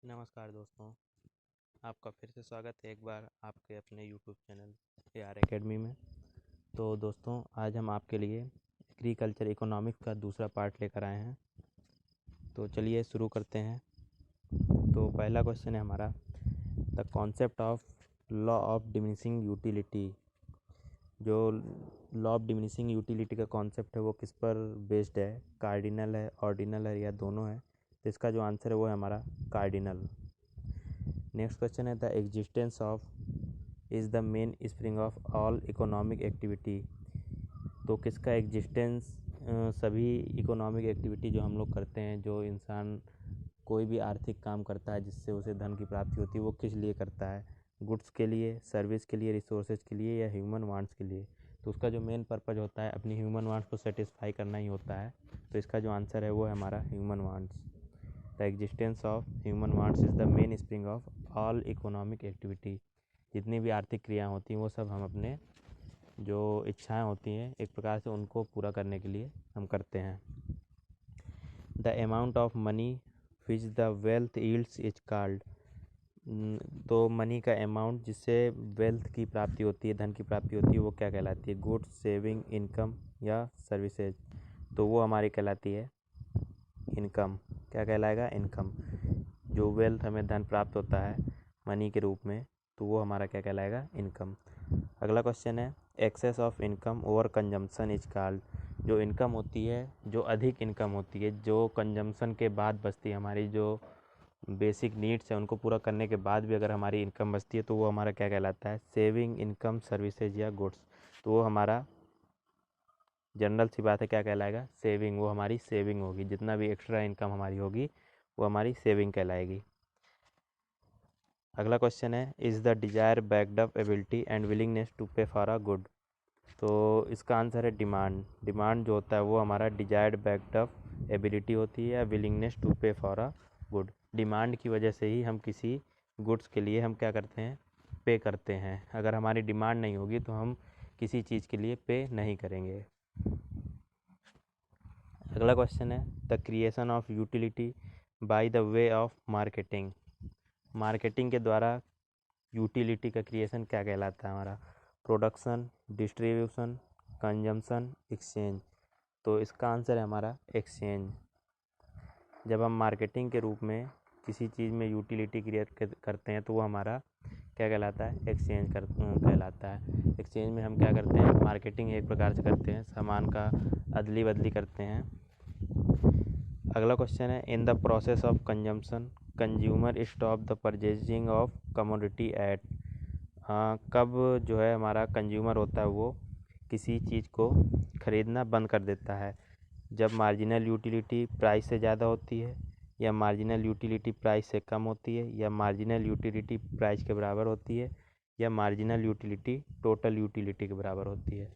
नमस्कार दोस्तों, आपका फिर से स्वागत है एक बार आपके अपने यूट्यूब चैनल AR एकेडमी में। तो दोस्तों, आज हम आपके लिए एग्रीकल्चर इकोनॉमिक्स का दूसरा पार्ट लेकर आए हैं। तो चलिए शुरू करते हैं। तो पहला क्वेश्चन है हमारा, the concept of law of diminishing utility. जो लॉ ऑफ डिमिनिशिंग यूटिलिटी का कॉन्सेप्ट है वो किस पर बेस्ड है? कार्डिनल है, ऑर्डिनल है या दोनों है? तो इसका जो आंसर है वो है हमारा कार्डिनल। नेक्स्ट क्वेश्चन है, the existence of is the main spring of all economic activity. तो किसका एग्जिस्टेंस सभी इकोनॉमिक एक्टिविटी जो हम लोग करते हैं, जो इंसान कोई भी आर्थिक काम करता है जिससे उसे धन की प्राप्ति होती है, वो किस लिए करता है? गुड्स के लिए, सर्विस के लिए, रिसोर्सेज के लिए या ह्यूमन वांट्स के लिए? तो उसका जो मेन पर्पज़ होता है अपनी ह्यूमन वांट्स को सेटिस्फाई करना ही होता है। तो इसका जो आंसर है वो है हमारा human wants. The existence of human wants is the main spring of all economic activity. जितनी भी आर्थिक क्रियाएँ होती हैं वो सब हम अपने जो इच्छाएं होती हैं एक प्रकार से उनको पूरा करने के लिए हम करते हैं। The amount of money which the wealth yields is called. तो मनी का अमाउंट जिससे वेल्थ की प्राप्ति होती है, धन की प्राप्ति होती है, वो क्या कहलाती है? गुड्स, सेविंग, इनकम या सर्विसेज? तो वो हमारी कहलाती है इनकम। क्या कहलाएगा? इनकम। जो वेल्थ हमें धन प्राप्त होता है मनी के रूप में, तो वो हमारा क्या कहलाएगा? इनकम। अगला क्वेश्चन है, excess of income over consumption is called. जो इनकम होती है, जो अधिक इनकम होती है, जो कंजम्पशन के बाद बचती है, हमारी जो बेसिक नीड्स है उनको पूरा करने के बाद भी अगर हमारी इनकम बचती है तो वो हमारा क्या कहलाता है? सेविंग, इनकम, सर्विसेज या गुड्स? तो वो हमारा जनरल सी बात है, क्या कहलाएगा? सेविंग। वो हमारी सेविंग होगी। जितना भी एक्स्ट्रा इनकम हमारी होगी वो हमारी सेविंग कहलाएगी। अगला क्वेश्चन है, is the desire backed up ability and willingness to pay for a good. तो इसका आंसर है डिमांड। डिमांड जो होता है वो हमारा डिजायर्ड बैक्ड अप एबिलिटी होती है या willingness to pay for a good. Demand की वजह से ही हम किसी गुड्स के लिए हम क्या करते हैं? पे करते हैं। अगर हमारी डिमांड नहीं होगी तो हम किसी चीज़ के लिए पे नहीं करेंगे। अगला क्वेश्चन है, the creation of utility by the way of marketing. Marketing के द्वारा यूटिलिटी का क्रिएशन क्या कहलाता है हमारा? Production, distribution, consumption, exchange? तो इसका आंसर है हमारा एक्सचेंज। जब हम मार्केटिंग के रूप में किसी चीज़ में यूटिलिटी क्रिएट करते हैं तो वो हमारा क्या कहलाता है? एक्सचेंज कहलाता है। एक्सचेंज में हम क्या करते हैं? मार्केटिंग एक प्रकार से करते हैं, सामान का अदली बदली करते हैं। अगला क्वेश्चन है, in the process of consumption consumer stop the purchasing of commodity at. कब जो है हमारा कंज्यूमर होता है वो किसी चीज़ को ख़रीदना बंद कर देता है? जब मार्जिनल यूटिलिटी प्राइस से ज़्यादा होती है, या मार्जिनल यूटिलिटी प्राइस से कम होती है, या मार्जिनल यूटिलिटी प्राइस के बराबर होती है, या मार्जिनल यूटिलिटी टोटल यूटिलिटी के बराबर होती है?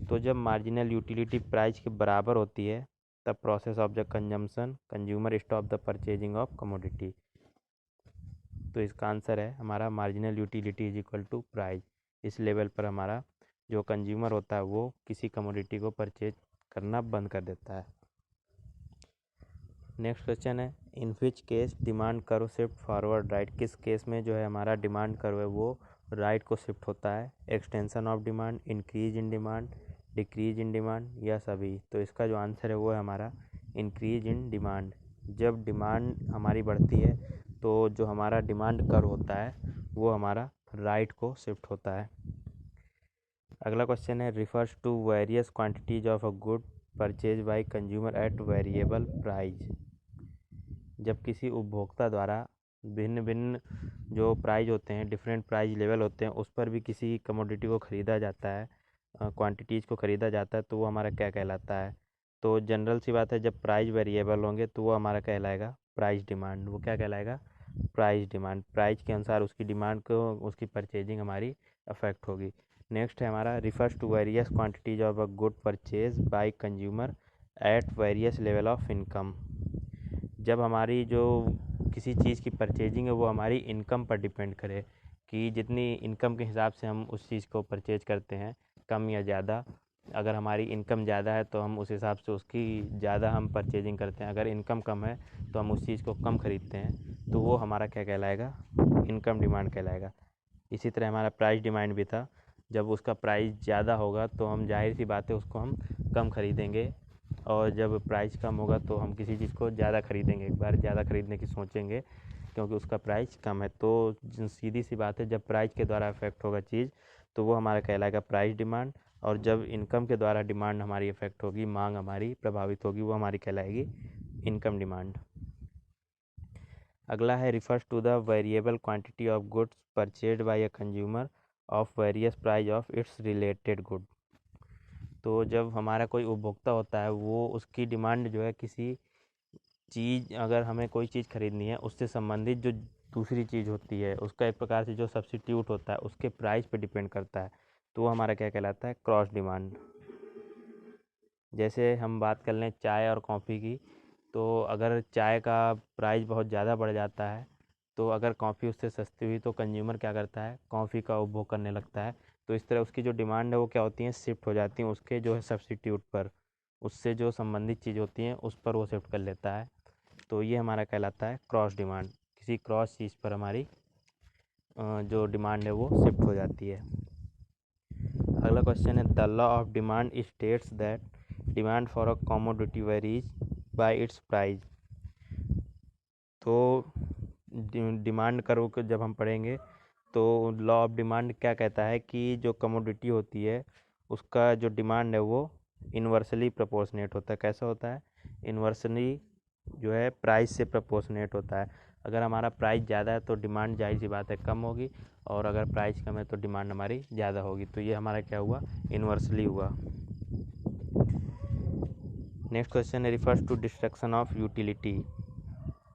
तो जब मार्जिनल यूटिलिटी प्राइस के बराबर होती है तब process of the consumption consumer stop the purchasing of commodity. तो इसका आंसर है हमारा marginal utility is equal to price. इस लेवल पर हमारा जो कंज्यूमर होता है वो किसी कमोडिटी को परचेज करना बंद कर देता है। नेक्स्ट क्वेश्चन है, in which case demand curve shift forward right. किस केस में जो है हमारा डिमांड कर्व है वो राइट को शिफ्ट होता है? Extension of demand, increase in demand, decrease in demand या सभी? तो इसका जो आंसर है वो है हमारा इंक्रीज इन डिमांड। जब डिमांड हमारी बढ़ती है तो जो हमारा डिमांड कर्व होता है वो हमारा राइट को शिफ्ट होता है। अगला क्वेश्चन है, refers to various quantities of a good purchase by consumer at variable price. जब किसी उपभोक्ता द्वारा भिन्न भिन्न जो प्राइस होते हैं, डिफरेंट प्राइस लेवल होते हैं, उस पर भी किसी कमोडिटी को ख़रीदा जाता है, क्वांटिटीज़ को ख़रीदा जाता है, तो वो हमारा क्या कहलाता है? तो जनरल सी बात है, जब प्राइस वेरिएबल होंगे तो वो हमारा कहलाएगा प्राइस डिमांड। वो क्या कहलाएगा? Price demand. प्राइस के अनुसार उसकी डिमांड को, उसकी परचेजिंग हमारी अफेक्ट होगी। नेक्स्ट है हमारा, refers to various quantities of a good purchase by consumer at various level of income. जब हमारी जो किसी चीज़ की परचेजिंग है वो हमारी इनकम पर डिपेंड करे कि जितनी इनकम के हिसाब से हम उस चीज़ को परचेज करते हैं, कम या ज़्यादा। अगर हमारी इनकम ज़्यादा है तो हम उस हिसाब से उसकी ज़्यादा हम परचेजिंग करते हैं, अगर इनकम कम है तो हम उस चीज़ को कम ख़रीदते हैं। तो वो हमारा क्या कहलाएगा, इनकम डिमांड कहलाएगा। इसी तरह हमारा प्राइस डिमांड भी था, जब उसका प्राइस ज़्यादा होगा तो हम जाहिर सी बात है उसको हम कम खरीदेंगे, और जब प्राइस कम होगा तो हम किसी चीज़ को ज़्यादा खरीदेंगे, एक बार ज़्यादा खरीदने की सोचेंगे क्योंकि उसका प्राइस कम है। तो सीधी सी बात है, जब प्राइस के द्वारा अफेक्ट होगा चीज़ तो वो हमारा कहलाएगा प्राइस डिमांड, और जब इनकम के द्वारा डिमांड हमारी अफेक्ट होगी, मांग हमारी प्रभावित होगी, वो हमारी कहलाएगी इनकम डिमांड। अगला है refers to the variable quantity of goods purchased by a consumer of various price of its related good. तो जब हमारा कोई उपभोक्ता होता है, वो उसकी डिमांड जो है किसी चीज़, अगर हमें कोई चीज़ खरीदनी है उससे संबंधित जो दूसरी चीज़ होती है उसका एक प्रकार से जो सब्स्टिट्यूट होता है उसके प्राइस पे डिपेंड करता है, तो वो हमारा क्या कहलाता है, क्रॉस डिमांड। जैसे हम बात कर लें चाय और कॉफ़ी की, तो अगर चाय का प्राइस बहुत ज़्यादा बढ़ जाता है तो अगर कॉफ़ी उससे सस्ती हुई तो कंज्यूमर क्या करता है, कॉफ़ी का उपभोग करने लगता है। तो इस तरह उसकी जो डिमांड है वो क्या होती है, शिफ्ट हो जाती है उसके जो है सब्स्टिट्यूट पर, उससे जो संबंधित चीज़ होती हैं उस पर वो शिफ्ट कर लेता है। तो ये हमारा कहलाता है क्रॉस डिमांड, किसी क्रॉस चीज़ पर हमारी जो डिमांड है वो शिफ्ट हो जाती है। अगला क्वेश्चन है, the law of demand states that demand for a commodity varies bye it's price. तो डिमांड करो को जब हम पढ़ेंगे तो लॉ ऑफ डिमांड क्या कहता है कि जो कमोडिटी होती है उसका जो डिमांड है वो इन्वर्सली प्रोपोर्शनेट होता है। कैसा होता है, इन्वर्सली जो है प्राइस से प्रोपोर्शनेट होता है। अगर हमारा प्राइस ज़्यादा है तो डिमांड जाहिर सी बात है कम होगी, और अगर प्राइस कम है तो डिमांड हमारी ज़्यादा होगी। तो ये हमारा क्या हुआ, इन्वर्सली हुआ। नेक्स्ट क्वेश्चन है, refers to destruction of utility.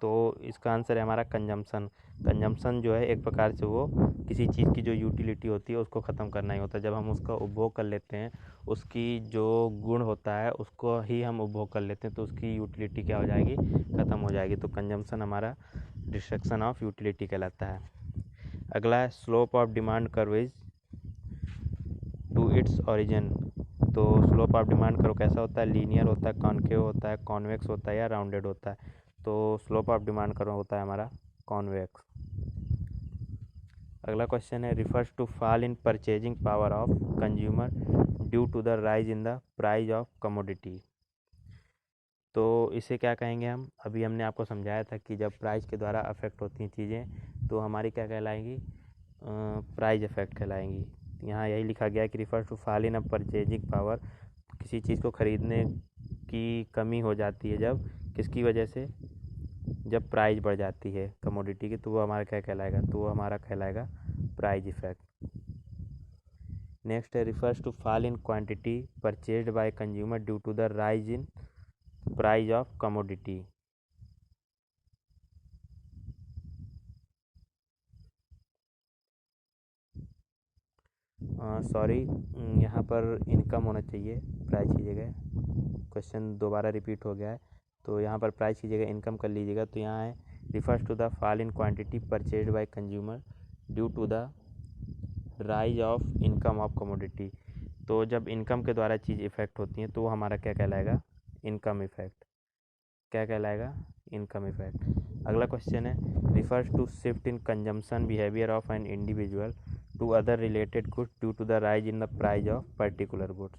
तो इसका आंसर है हमारा कंजम्पशन। कंजम्पशन जो है एक प्रकार से वो किसी चीज़ की जो यूटिलिटी होती है उसको ख़त्म करना ही होता है। जब हम उसका उपभोग कर लेते हैं, उसकी जो गुण होता है उसको ही हम उपभोग कर लेते हैं, तो उसकी यूटिलिटी क्या हो जाएगी, ख़त्म हो जाएगी। तो कंजम्पशन हमारा डिस्ट्रक्शन ऑफ यूटिलिटी कहलाता है। अगला है, slope of demand curve is to its origin. तो स्लोप ऑफ डिमांड कर्व कैसा होता है, लीनियर होता है, कॉनकेव होता है, कॉन्वेक्स होता है या राउंडेड होता है। तो स्लोप ऑफ डिमांड कर्व होता है हमारा कॉन्वेक्स। अगला क्वेश्चन है, refers to fall in purchasing power of consumer due to the rise in the price of commodity. तो इसे क्या कहेंगे हम, अभी हमने आपको समझाया था कि जब प्राइस के द्वारा अफेक्ट होती हैं चीज़ें तो हमारी क्या कहलाएंगी, प्राइस इफेक्ट कहलाएंगी। यहाँ यही लिखा गया है कि refers to fall in a purchasing power, किसी चीज़ को खरीदने की कमी हो जाती है जब, किसकी वजह से, जब प्राइस बढ़ जाती है कमोडिटी की, तो वो हमारा क्या कहलाएगा, तो वो हमारा कहलाएगा प्राइस इफेक्ट। नेक्स्ट है, refers to fall in quantity purchased by consumer due to the rise in price of commodity. Sorry, यहाँ पर इनकम होना चाहिए प्राइस की जगह, क्वेश्चन दोबारा रिपीट हो गया है, तो यहाँ पर प्राइस की जगह इनकम कर लीजिएगा। तो यहाँ है, refers to the fall in quantity purchased by consumer due to the rise of income of commodity. तो जब इनकम के द्वारा चीज़ इफेक्ट होती है तो वो हमारा क्या कहलाएगा, इनकम इफेक्ट। क्या कहलाएगा, इनकम इफेक्ट। अगला क्वेश्चन है, refers to shift in consumption behaviour of an individual to other related goods due to the rise in the price of particular goods.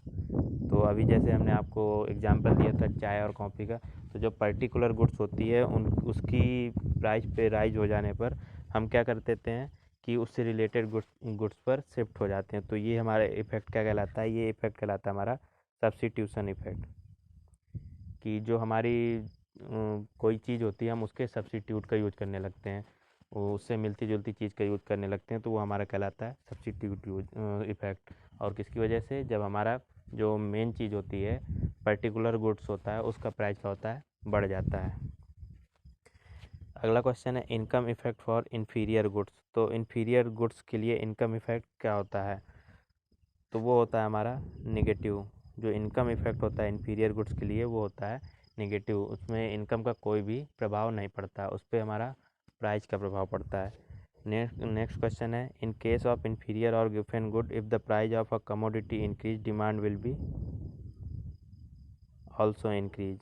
तो अभी जैसे हमने आपको एग्जांपल दिया था चाय और कॉफ़ी का, तो जो पर्टिकुलर गुड्स होती है उसकी प्राइस पे राइज हो जाने पर हम क्या कर देते हैं कि उससे रिलेटेड गुड्स पर शिफ्ट हो जाते हैं। तो ये हमारा इफेक्ट क्या कहलाता है, ये इफेक्ट कहलाता है हमारा सब्स्टिट्यूशन इफेक्ट। कि जो हमारी कोई चीज़ होती है हम उसके सब्स्टिट्यूट का यूज़ करने लगते हैं, वो उससे मिलती जुलती चीज़ का यूज़ करने लगते हैं, तो वो हमारा कहलाता है सब्स्टिट्यूट यूज इफेक्ट। और किसकी वजह से, जब हमारा जो मेन चीज़ होती है पर्टिकुलर गुड्स होता है उसका प्राइस क्या होता है, बढ़ जाता है। अगला क्वेश्चन है, income effect for inferior goods. तो इन्फीरियर गुड्स के लिए इनकम इफेक्ट क्या होता है, तो वो होता है हमारा नेगेटिव। जो इनकम इफेक्ट होता है इन्फीरियर गुड्स के लिए वो होता है नेगेटिव, उसमें इनकम का कोई भी प्रभाव नहीं पड़ता, उस पर हमारा प्राइस का प्रभाव पड़ता है। नेक्स्ट क्वेश्चन है, इन केस ऑफ इन्फीरियर और given good if the price of a commodity increase demand will be also increase.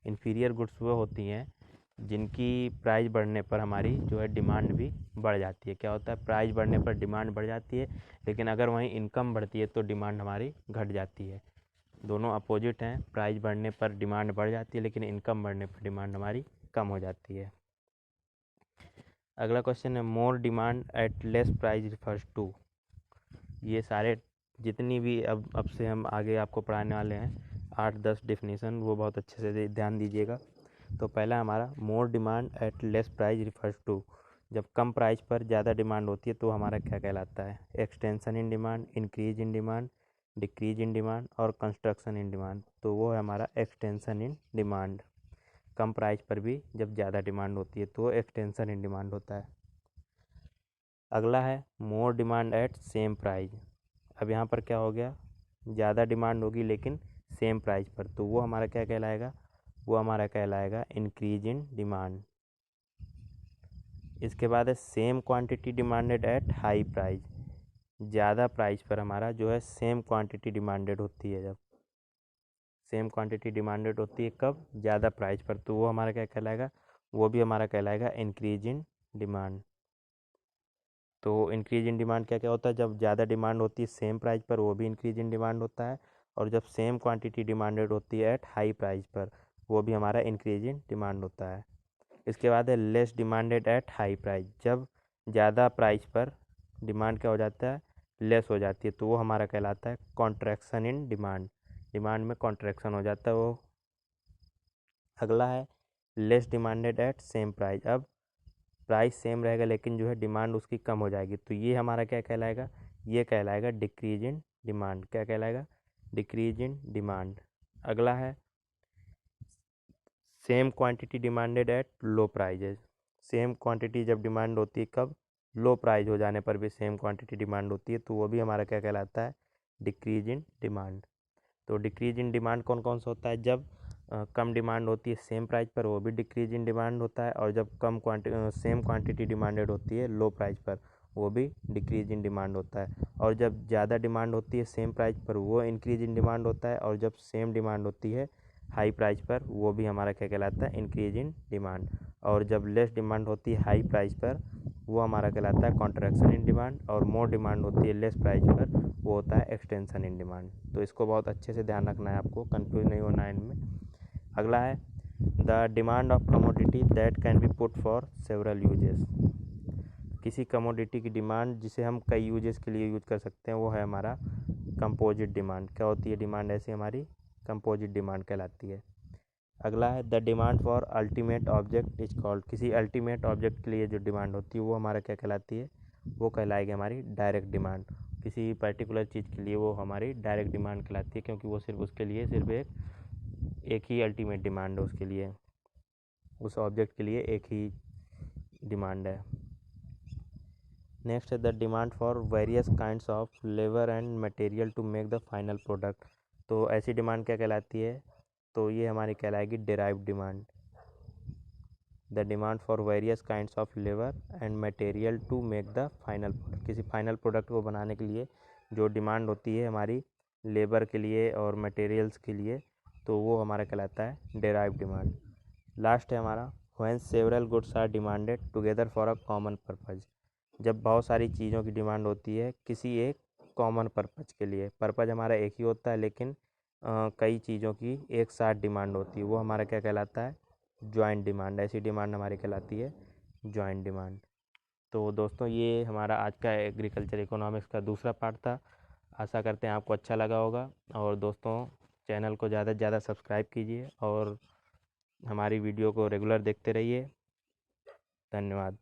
Inferior goods वो होती हैं जिनकी प्राइस बढ़ने पर हमारी जो है डिमांड भी बढ़ जाती है। क्या होता है, प्राइस बढ़ने पर डिमांड बढ़ जाती है, लेकिन अगर वहीं इनकम बढ़ती है तो डिमांड हमारी घट जाती है। दोनों अपोजिट हैं, प्राइस बढ़ने पर डिमांड बढ़ जाती है लेकिन इनकम बढ़ने पर डिमांड हमारी कम हो जाती है। अगला क्वेश्चन है, more demand at less price refers to. ये सारे जितनी भी अब से हम आगे आपको पढ़ाने वाले हैं 8-10 डेफिनेशन, वो बहुत अच्छे से ध्यान दीजिएगा। तो पहला हमारा more demand at less price refers to, जब कम प्राइस पर ज़्यादा डिमांड होती है तो हमारा क्या कहलाता है, extension in demand, increase in demand, decrease in demand और कंस्ट्रक्शन इन डिमांड। तो वो है हमारा extension in demand. Come price पर भी जब ज़्यादा डिमांड होती है तो एक्सटेंशन इन डिमांड होता है। अगला है more demand eight same price. अब यहाँ पर क्या हो गया, ज़्यादा डिमांड होगी लेकिन सेम प्राइस पर, तो वो हमारा क्या कहलाएगा, वो हमारा कहलाएगा इंक्रीज इन डिमांड। इसके बाद है same quantity demanded at high price. ज़्यादा प्राइस पर हमारा जो है सेम क्वांटिटी डिमांडेड होती है, जब सेम क्वांटिटी डिमांडेड होती है कब, ज़्यादा प्राइस पर, तो वो हमारा क्या कहलाएगा, वो भी हमारा कहलाएगा इंक्रीज इन डिमांड। तो इंक्रीज इन डिमांड क्या क्या होता है, जब ज़्यादा डिमांड होती है सेम प्राइस पर वो भी इंक्रीज इन डिमांड होता है, और जब सेम क्वांटिटी डिमांडेड होती है एट हाई प्राइस पर वो भी हमारा इंक्रीज इन डिमांड होता है। इसके बाद है less demanded at high price. जब ज़्यादा प्राइस पर डिमांड क्या हो जाता है, लेस हो जाती है, तो वो हमारा कहलाता है कॉन्ट्रैक्शन इन डिमांड। डिमांड में कॉन्ट्रैक्शन हो जाता है वो। अगला है less demanded eight same price. अब प्राइस सेम रहेगा लेकिन जो है डिमांड उसकी कम हो जाएगी, तो ये हमारा क्या कहलाएगा, ये कहलाएगा डिक्रीज इन डिमांड। क्या कहलाएगा, डिक्रीज इन डिमांड। अगला है same quantity demanded at low prices. Same quantity जब डिमांड होती है कब, लो प्राइस हो जाने पर भी सेम क्वांटिटी डिमांड होती है, तो वो भी हमारा क्या कहलाता है, डिक्रीज इन डिमांड। तो डिक्रीज इन डिमांड कौन कौन सा होता है, जब कम डिमांड होती है सेम प्राइस पर वो भी डिक्रीज इन डिमांड होता है, और जब सेम क्वांटिटी डिमांडेड होती है लो प्राइस पर वो भी डिक्रीज इन डिमांड होता है, और जब ज़्यादा डिमांड होती है सेम प्राइस पर वो इंक्रीज इन डिमांड होता है, और जब सेम डिमांड होती है हाई प्राइस पर वो भी हमारा क्या कहलाता है, इंक्रीज इन डिमांड, और जब लेस डिमांड होती है हाई प्राइस पर वो हमारा कहलाता है कॉन्ट्रैक्शन इन डिमांड, और मोर डिमांड होती है लेस प्राइस पर वो होता है एक्सटेंशन इन डिमांड। तो इसको बहुत अच्छे से ध्यान रखना है, आपको कंफ्यूज नहीं होना है इनमें। अगला है the demand of commodity that can be put for several uses. किसी कमोडिटी की डिमांड जिसे हम कई यूजेस के लिए यूज कर सकते हैं वो है हमारा कंपोजिट डिमांड। क्या होती है डिमांड ऐसी हमारी, कंपोजिट डिमांड कहलाती है। अगला है the demand for ultimate object is called. किसी अल्टीमेट ऑब्जेक्ट के लिए जो डिमांड होती है वो हमारा क्या कहलाती है, वो कहलाएगी हमारी डायरेक्ट डिमांड। किसी पर्टिकुलर चीज़ के लिए वो हमारी डायरेक्ट डिमांड कहलाती है, क्योंकि वो सिर्फ उसके लिए सिर्फ एक ही अल्टीमेट डिमांड है उसके लिए, उस ऑब्जेक्ट के लिए एक ही डिमांड है। नेक्स्ट है the demand for various kinds of labour and material to make the final product. तो ऐसी डिमांड क्या कहलाती है, तो ये हमारी कहलाएगी derived demand. The demand for various kinds of labour and material to make the final product. किसी फाइनल प्रोडक्ट को बनाने के लिए जो डिमांड होती है हमारी लेबर के लिए और मटेरियल्स के लिए, तो वो हमारा कहलाता है डिराइव्ड डिमांड। लास्ट है हमारा when several goods are demanded together for a common purpose. जब बहुत सारी चीज़ों की डिमांड होती है किसी एक कॉमन पर्पज़ के लिए, पर्पज़ हमारा एक ही होता है लेकिन कई चीज़ों की एक साथ डिमांड होती है, वो हमारा क्या कहलाता है, जॉइंट डिमांड। ऐसी डिमांड हमारी कहलाती है जॉइंट डिमांड। तो दोस्तों ये हमारा आज का एग्रीकल्चर इकोनॉमिक्स का दूसरा पार्ट था। आशा करते हैं आपको अच्छा लगा होगा, और दोस्तों चैनल को ज़्यादा से ज़्यादा सब्सक्राइब कीजिए और हमारी वीडियो को रेगुलर देखते रहिए। धन्यवाद।